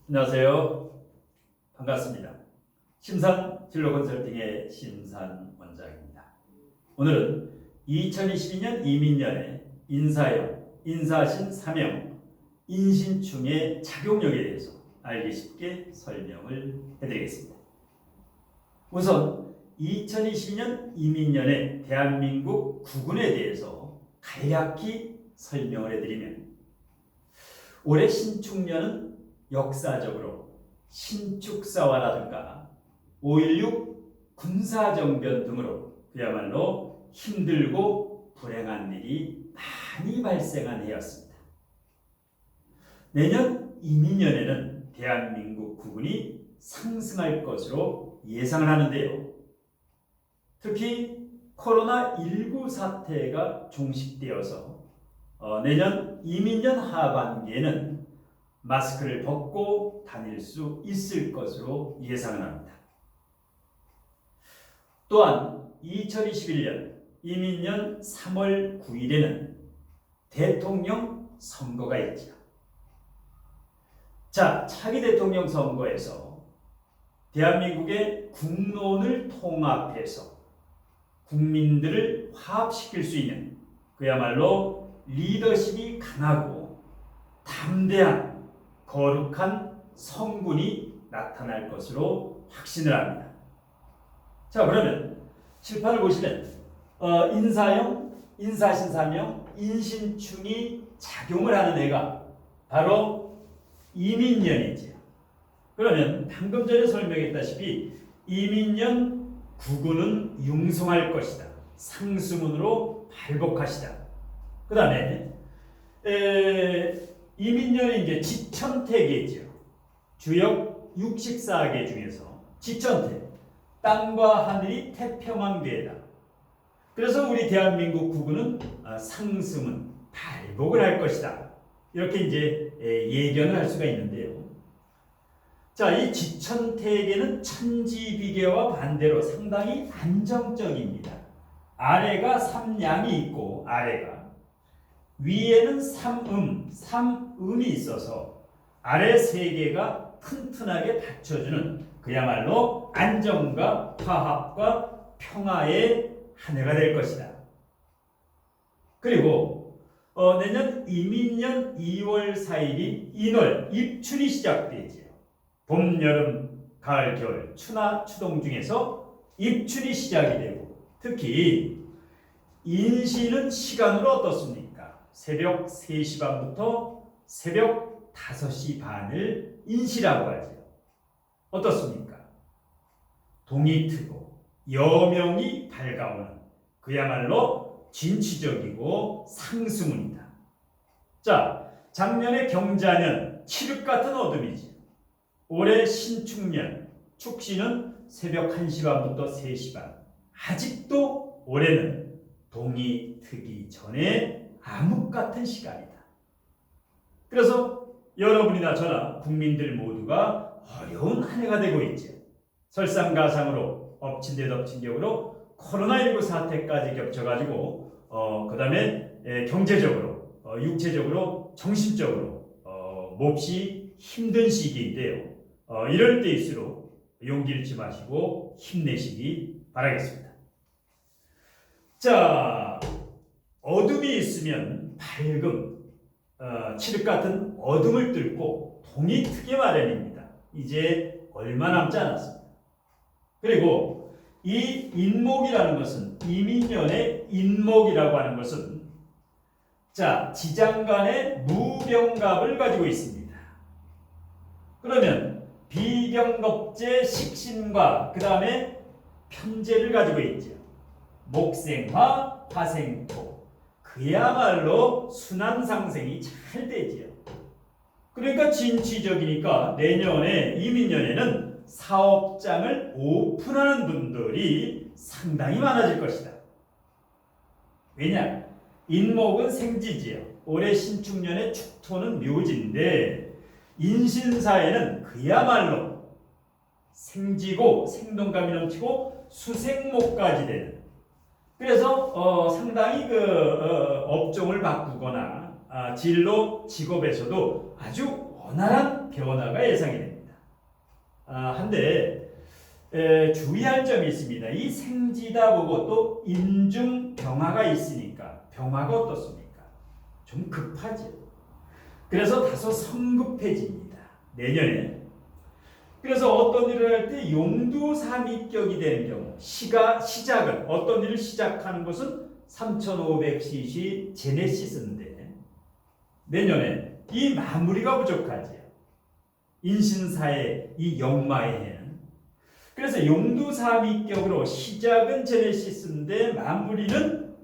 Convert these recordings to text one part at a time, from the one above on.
안녕하세요. 반갑습니다. 심산 진로 컨설팅의 심산 원장입니다. 오늘은 2022년 이민년의 인사형, 인사신 사명, 인신충의 작용력에 대해서 알기 쉽게 설명을 해드리겠습니다. 우선 2022년 이민년의 대한민국 국운에 대해서 간략히 설명을 해드리면, 올해 신축년은 역사적으로 신축사화라든가 5.16 군사정변 등으로 그야말로 힘들고 불행한 일이 많이 발생한 해였습니다. 내년 이민년에는 대한민국 국운이 상승할 것으로 예상을 하는데요. 특히 코로나19 사태가 종식되어서 내년 이민년 하반기에는 마스크를 벗고 다닐 수 있을 것으로 예상을 합니다. 또한 2021년 이민년 3월 9일에는 대통령 선거가 있죠. 자, 차기 대통령 선거에서 대한민국의 국론을 통합해서 국민들을 화합시킬 수 있는, 그야말로 리더십이 강하고 담대한 거룩한 성군이 나타날 것으로 확신을 합니다. 자, 그러면 칠판을 보시면 인사형, 인사신사명, 인신충이 작용을 하는 해가 바로 이민년이지요. 그러면 방금 전에 설명했다시피 이민년 국운은 융성할 것이다. 상수문으로 발복하시다. 그 다음에 이민년이 이제 지천태계죠. 주역 64개 중에서 지천태, 땅과 하늘이 태평한 궤다. 그래서 우리 대한민국 국운은 상승은 발복을 할 것이다. 이렇게 이제 예견을 할 수가 있는데요. 자, 이 지천태계는 천지비계와 반대로 상당히 안정적입니다. 아래가 삼양이 있고 아래가 위에는 삼음이 있어서 아래 세 개가 튼튼하게 받쳐주는 그야말로 안정과 화합과 평화의 한 해가 될 것이다. 그리고 내년 이민년 2월 4일이 인월, 입춘이 시작되지요. 봄, 여름, 가을, 겨울, 추나 추동 중에서 입춘이 시작이 되고, 특히 인시는 시간으로 어떻습니까? 새벽 3시 반부터 새벽 5시 반을 인시라고 하죠. 어떻습니까? 동이 트고 여명이 밝아오는 그야말로 진취적이고 상승운이다. 자, 작년의 경자년 칠흑 같은 어둠이지. 올해 신축년 축시는 새벽 1시 반부터 3시 반. 아직도 올해는 동이 트기 전에 암흑 같은 시간이다. 그래서 여러분이나 저나 국민들 모두가 어려운 한 해가 되고 있죠. 설상가상으로 엎친 데 덮친 격으로 코로나19 사태까지 겹쳐가지고 그 다음에 경제적으로, 육체적으로, 정신적으로 몹시 힘든 시기인데요. 이럴 때일수록 용기 잃지 마시고 힘내시기 바라겠습니다. 자, 어둠이 있으면 밝음, 칠흑 같은 어둠을 뚫고 동이 트게 마련입니다. 이제 얼마 남지 않았습니다. 그리고 이 인목이라는 것은, 이민년의 인목이라고 하는 것은, 자, 지장간의 무병갑을 가지고 있습니다. 그러면 비경겁제 식신과 그 다음에 편제를 가지고 있죠. 목생화, 화생토. 그야말로 순환상생이 잘 되지요. 그러니까 진취적이니까 내년에 이민년에는 사업장을 오픈하는 분들이 상당히 많아질 것이다. 왜냐? 인목은 생지지요. 올해 신축년의 축토는 묘지인데 인신사에는 그야말로 생지고 생동감이 넘치고 수생목까지 되는, 그래서 상당히 업종을 바꾸거나 진로 직업에서도 아주 원활한 변화가 예상이 됩니다. 한데 주의할 점이 있습니다. 이 생지다 보고 또 인중 병화가 있으니까 병화가 어떻습니까? 좀 급하죠. 그래서 다소 성급해집니다. 내년에. 그래서 어떤 일을 할 때 용두삼위격이 되는 경우 시작은 어떤 일을 시작하는 것은 3500cc 제네시스인데 내년에 이 마무리가 부족하죠. 인신사의 이 역마의 해는. 그래서 용두삼위격으로 시작은 제네시스인데 마무리는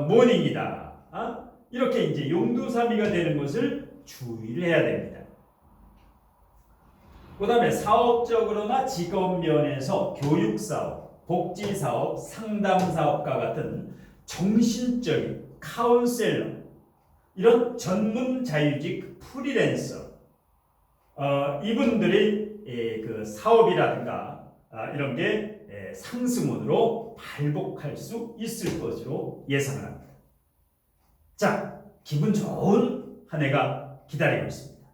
모닝이다. 이렇게 이제 용두삼위가 되는 것을 주의를 해야 됩니다. 그 다음에 사업적으로나 직업 면에서 교육사업, 복지사업, 상담사업과 같은 정신적인 카운셀러, 이런 전문 자유직 프리랜서, 이분들의 그 사업이라든가 이런 게 상승운으로 발복할 수 있을 것으로 예상을 합니다. 자, 기분 좋은 한 해가 기다리고 있습니다.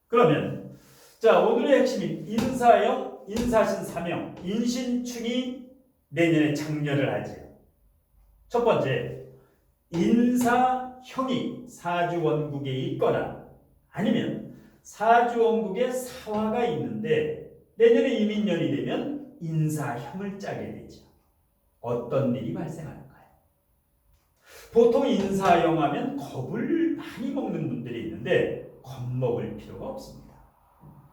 그러면 자, 오늘의 핵심인 인사형, 인사신 사명, 인신충이 내년에 장렬을 하지요. 첫 번째, 인사형이 사주원국에 있거나 아니면 사주원국에 사화가 있는데 내년에 이민년이 되면 인사형을 짜게 되죠. 어떤 일이 발생할까요? 보통 인사형 하면 겁을 많이 먹는 분들이 있는데 겁먹을 필요가 없습니다.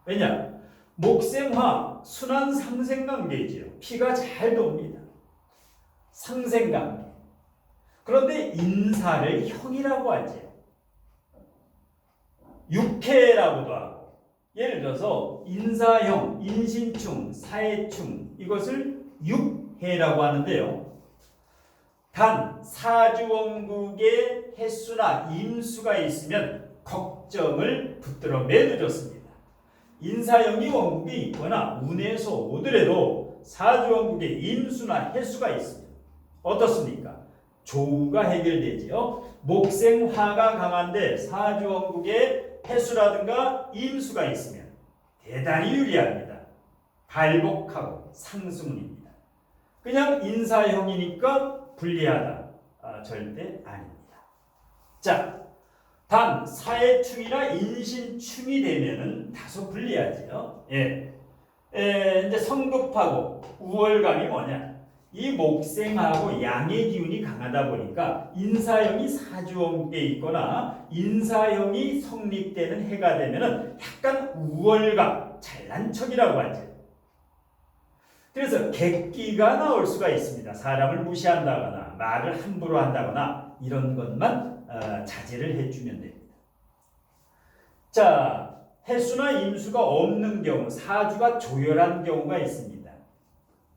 왜냐? 목생화, 순환 상생관계이지요. 피가 잘 돕니다. 상생관계. 그런데 인사를 형이라고 하죠. 육해라고도 하고, 예를 들어서 인사형, 인신충, 사해충, 이것을 육해라고 하는데요. 단 사주원국에 해수나 임수가 있으면 걱정을 붙들어 매도 좋습니다. 인사형이 원국에 있거나 운에서 오더라도 사주원국에 임수나 해수가 있으면 어떻습니까? 조우가 해결되지요. 목생화가 강한데 사주원국에 해수라든가 임수가 있으면 대단히 유리합니다. 발복하고 상승운입니다. 그냥 인사형이니까 불리하다. 절대 아닙니다. 자, 단 사해충이나 인신충이 되면은 다소 불리하지요. 이제 성급하고 우월감이 뭐냐? 이 목생하고 양의 기운이 강하다 보니까 인사형이 사주원국에 있거나 인사형이 성립되는 해가 되면은 약간 우월감, 잘난 척이라고 하죠. 그래서 객기가 나올 수가 있습니다. 사람을 무시한다거나 말을 함부로 한다거나 이런 것만 자제를 해주면 됩니다. 자, 해수나 임수가 없는 경우, 사주가 조열한 경우가 있습니다.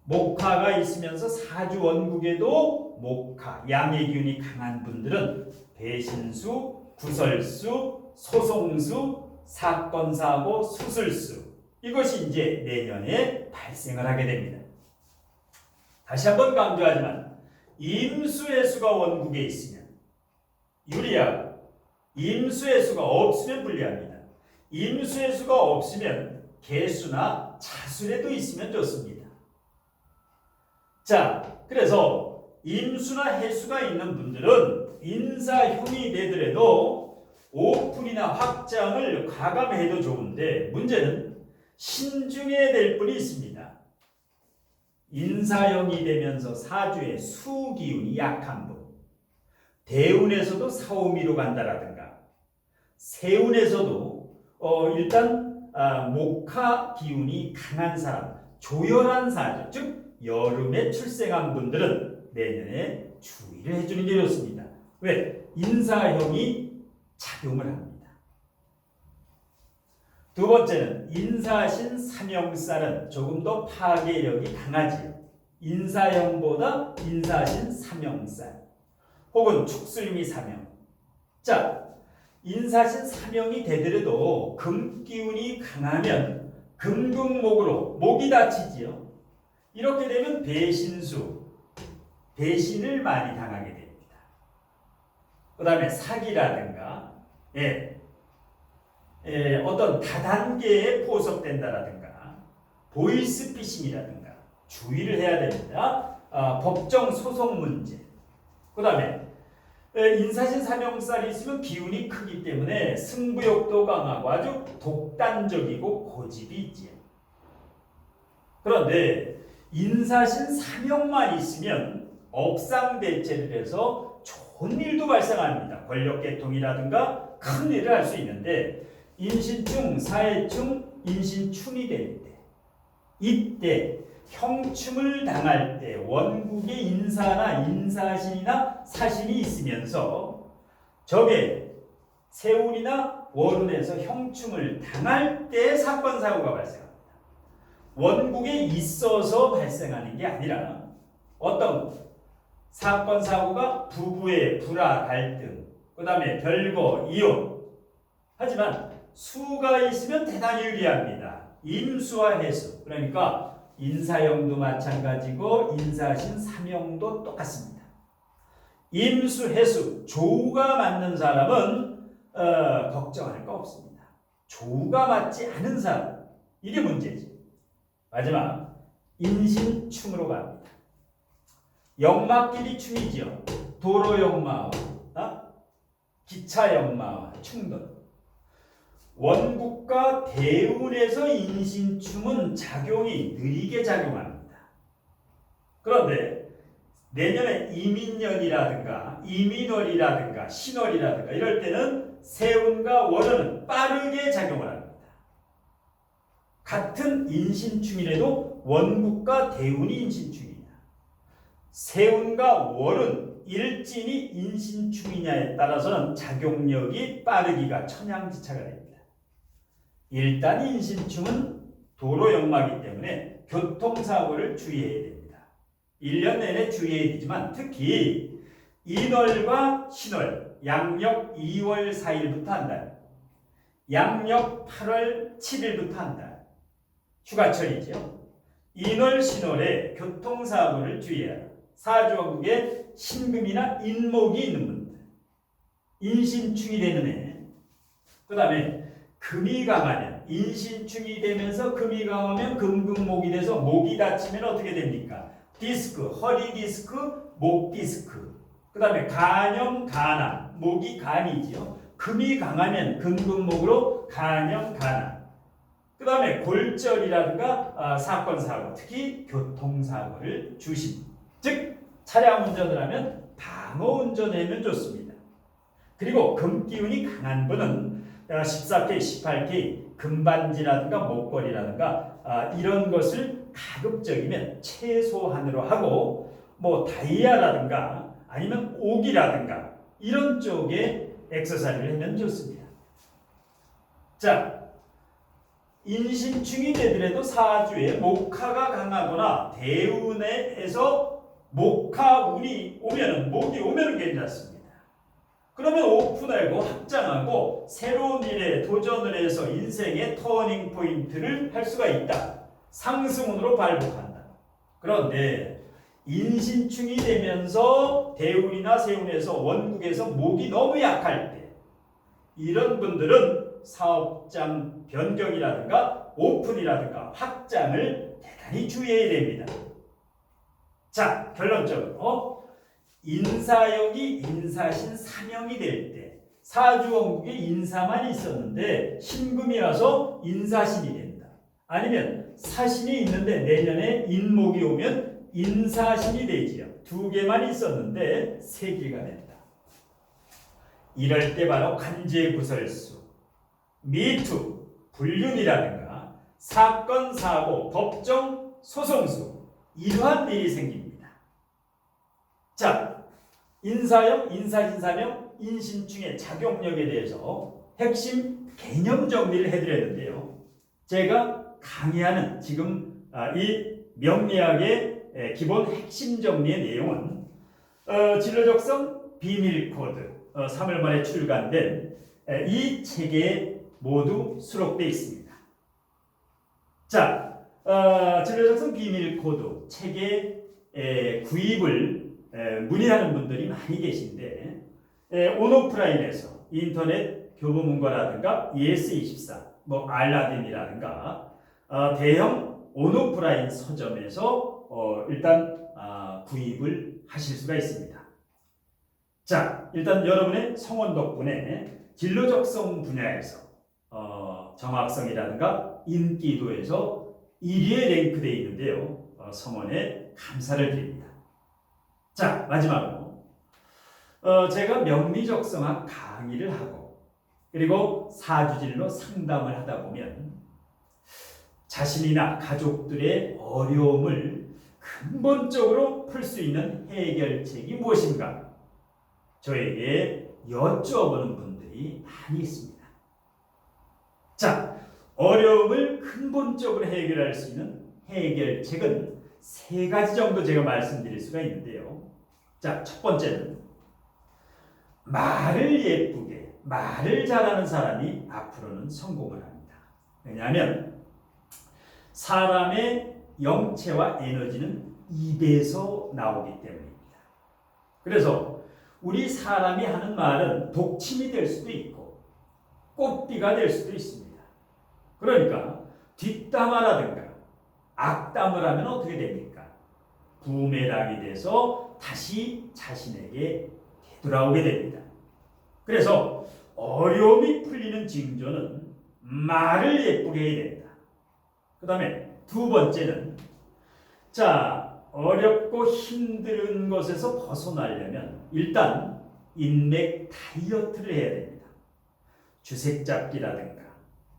목화가 있으면서 사주 원국에도 목화, 양의 기운이 강한 분들은 배신수, 구설수, 소송수, 사건사고, 수술수, 이것이 이제 내년에 발생을 하게 됩니다. 다시 한번 강조하지만 임수의 수가 원국에 있으면 유리하고 임수의 수가 없으면 불리합니다. 임수의 수가 없으면 개수나 자술에도 있으면 좋습니다. 자, 그래서 임수나 해수가 있는 분들은 인사형이 되더라도 오픈이나 확장을 과감해도 좋은데 문제는 신중해야 될 분이 있습니다. 인사형이 되면서 사주에 수기운이 약한 분, 대운에서도 사오미로 간다라든가 세운에서도 일단 목화 기운이 강한 사람, 조열한 사주, 즉 여름에 출생한 분들은 내년에 주의를 해주는 게 좋습니다. 왜? 인사형이 작용을 합니다. 두 번째는 인사신 삼형살은 조금 더 파괴력이 강하지요. 인사형보다 인사신 삼형살 혹은 축술미 삼형. 자, 인사신 삼형이 되더라도 금기운이 강하면 금극목으로 목이 다치지요. 이렇게 되면 배신을 많이 당하게 됩니다. 그 다음에 사기라든가 어떤 다단계에 포섭된다라든가 보이스피싱이라든가 주의를 해야 됩니다. 법정 소송 문제. 그 다음에 인사신 사명살이 있으면 기운이 크기 때문에 승부욕도 강하고 아주 독단적이고 고집이 있지요. 그런데 인사신 사명만 있으면 업상대체를 해서 좋은 일도 발생합니다. 권력계통이라든가 큰 일을 할 수 있는데 인신충, 사해충, 인신충이 될 때 이때 형충을 당할 때 원국의 인사나 인사신이나 사신이 있으면서 적의 세운이나 월운에서 형충을 당할 때 사건 사고가 발생합니다. 원국에 있어서 발생하는 게 아니라 어떤 사건 사고가 부부의 불화 갈등, 그 다음에 별거 이혼. 하지만 수가 있으면 대단히 유리합니다. 임수와 해수. 그러니까 인사형도 마찬가지고 인사신 사명도 똑같습니다. 임수, 해수, 조우가 맞는 사람은 걱정할 거 없습니다. 조우가 맞지 않은 사람, 이게 문제지. 마지막 인신충으로 갑니다. 역마끼리 충이지요. 도로 역마와 기차 역마와 충돌. 원국과 대운에서 인신충은 작용이 느리게 작용합니다. 그런데 내년에 이민년이라든가 이민월이라든가 신월이라든가 이럴 때는 세운과 월은 빠르게 작용을 합니다. 같은 인신충이라도 원국과 대운이 인신충이냐, 세운과 월은 일진이 인신충이냐에 따라서는 작용력이 빠르기가 천양지차가 됩니다. 일단 인신충은 도로역마이기 때문에 교통사고를 주의해야 됩니다. 1년 내내 주의해야 되지만 특히 인월과 신월, 양력 2월 4일부터 한 달, 양력 8월 7일부터 한 달, 휴가철이죠. 인월, 신월에 교통사고를 주의해야 합니다. 사주원국에 신금이나 인목이 있는 분들, 인신충이 되는 애. 그 다음에 금이 강하면, 인신충이 되면서 금이 강하면 금금목이 돼서 목이 다치면 어떻게 됩니까? 디스크, 허리 디스크, 목 디스크. 그 다음에 간염, 간암, 목이 간이지요. 금이 강하면 금금목으로 간염, 간암. 그 다음에 골절이라든가 사건, 사고, 특히 교통사고를 주심. 즉 차량 운전을 하면 방어 운전하면 좋습니다. 그리고 금기운이 강한 분은 14K, 18K 금반지라든가 목걸이라든가 이런 것을 가급적이면 최소한으로 하고 뭐 다이아라든가 아니면 옥이라든가 이런 쪽에 액세서리를 하면 좋습니다. 자, 인신충이 되더라도 사주에 목화가 강하거나 대운에서 목화운이 오면은 목이 오면은 괜찮습니다. 그러면 오픈하고 확장하고 새로운 일에 도전을 해서 인생의 터닝 포인트를 할 수가 있다. 상승운으로 발복한다. 그런데 인신충이 되면서 대운이나 세운에서 원국에서 목이 너무 약할 때 이런 분들은 사업장 변경이라든가 오픈이라든가 확장을 대단히 주의해야 됩니다. 자, 결론적으로 인사역이 인사신 사명이 될 때 사주원국에 인사만 있었는데 신금이 와서 인사신이 된다. 아니면 사신이 있는데 내년에 인목이 오면 인사신이 되지요. 두 개만 있었는데 세 개가 된다. 이럴 때 바로 관제구설수, 미투, 불륜이라든가 사건, 사고, 법정, 소송수 이러한 일이 생깁니다. 자, 인사형, 인사신사명, 인신충의 작용력에 대해서 핵심 개념 정리를 해드렸는데요. 제가 강의하는 지금 이 명리학의 기본 핵심 정리의 내용은 진로적성 비밀코드 3월 말에 출간된 이 책에 모두 수록되어 있습니다. 자, 진로적성 비밀코드 책의 구입을 문의하는 분들이 많이 계신데 온오프라인에서 인터넷 교보문고라든가 ES24, 뭐 알라딘이라든가 대형 온오프라인 서점에서 일단 구입을 하실 수가 있습니다. 자, 일단 여러분의 성원 덕분에 진로 적성 분야에서 정확성이라든가 인기도에서 1위에 랭크되어 있는데요. 성원에 감사를 드립니다. 자, 마지막으로 제가 명리적성학 강의를 하고 그리고 사주진로 상담을 하다 보면 자신이나 가족들의 어려움을 근본적으로 풀 수 있는 해결책이 무엇인가 저에게 여쭤보는 분들이 많이 있습니다. 자, 어려움을 근본적으로 해결할 수 있는 해결책은 3가지 정도 제가 말씀드릴 수가 있는데요. 자, 첫 번째는 말을 예쁘게, 말을 잘하는 사람이 앞으로는 성공을 합니다. 왜냐하면 사람의 영체와 에너지는 입에서 나오기 때문입니다. 그래서 우리 사람이 하는 말은 독침이 될 수도 있고 꽃비가 될 수도 있습니다. 그러니까 뒷담화라든가 악담을 하면 어떻게 됩니까? 부메랑이 돼서 다시 자신에게 되돌아오게 됩니다. 그래서 어려움이 풀리는 징조는 말을 예쁘게 해야 됩니다. 그 다음에 2번째는 자, 어렵고 힘든 것에서 벗어나려면 일단 인맥 다이어트를 해야 됩니다. 주색 잡기라든가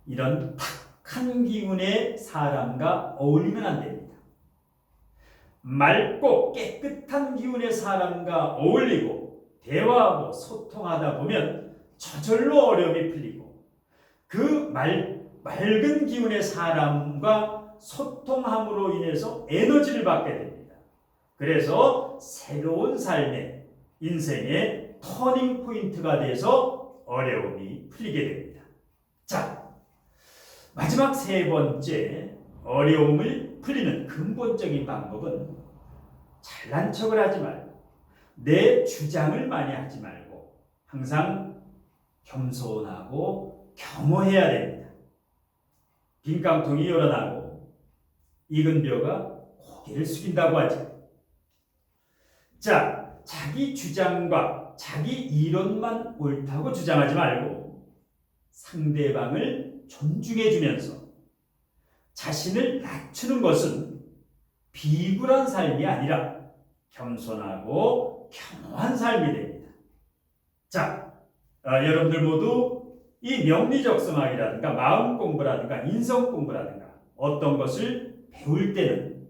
이런 탁한 기운의 사람과 어울리면 안 됩니다. 맑고 깨끗한 기운의 사람과 어울리고 대화하고 소통하다 보면 저절로 어려움이 풀리고 그 맑은 기운의 사람과 소통함으로 인해서 에너지를 받게 됩니다. 그래서 새로운 삶의 인생의 터닝 포인트가 돼서 어려움이 풀리게 됩니다. 자, 마지막 3번째 어려움을 풀리는 근본적인 방법은 잘난 척을 하지 말고 내 주장을 많이 하지 말고 항상 겸손하고 겸허해야 됩니다. 빈 깡통이 열어나고 익은 벼가 고개를 숙인다고 하죠. 자, 자기 주장과 자기 이론만 옳다고 주장하지 말고 상대방을 존중해 주면서 자신을 낮추는 것은 비굴한 삶이 아니라 겸손하고 겸허한 삶이 됩니다. 자, 여러분들 모두 이 명리적성학이라든가 마음 공부라든가 인성 공부라든가 어떤 것을 배울 때는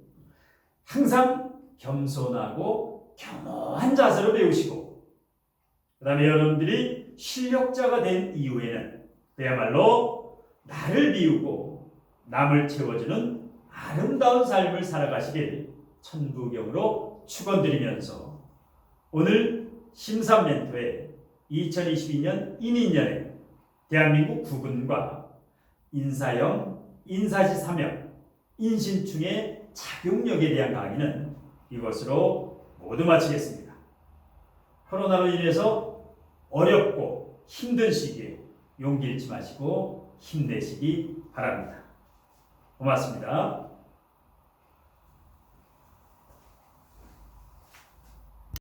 항상 겸손하고 겸허한 자세로 배우시고 그 다음에 여러분들이 실력자가 된 이후에는 그야말로 나를 비우고 남을 채워주는 아름다운 삶을 살아가시길 천부경으로 축원드리면서 오늘 심삼멘토의 2022년 이민년에 대한민국 국군과 인사형, 인사시 사명, 인신충의 작용력에 대한 강의는 이것으로 모두 마치겠습니다. 코로나로 인해서 어렵고 힘든 시기에 용기 잃지 마시고 힘내시기 바랍니다. 고맙습니다.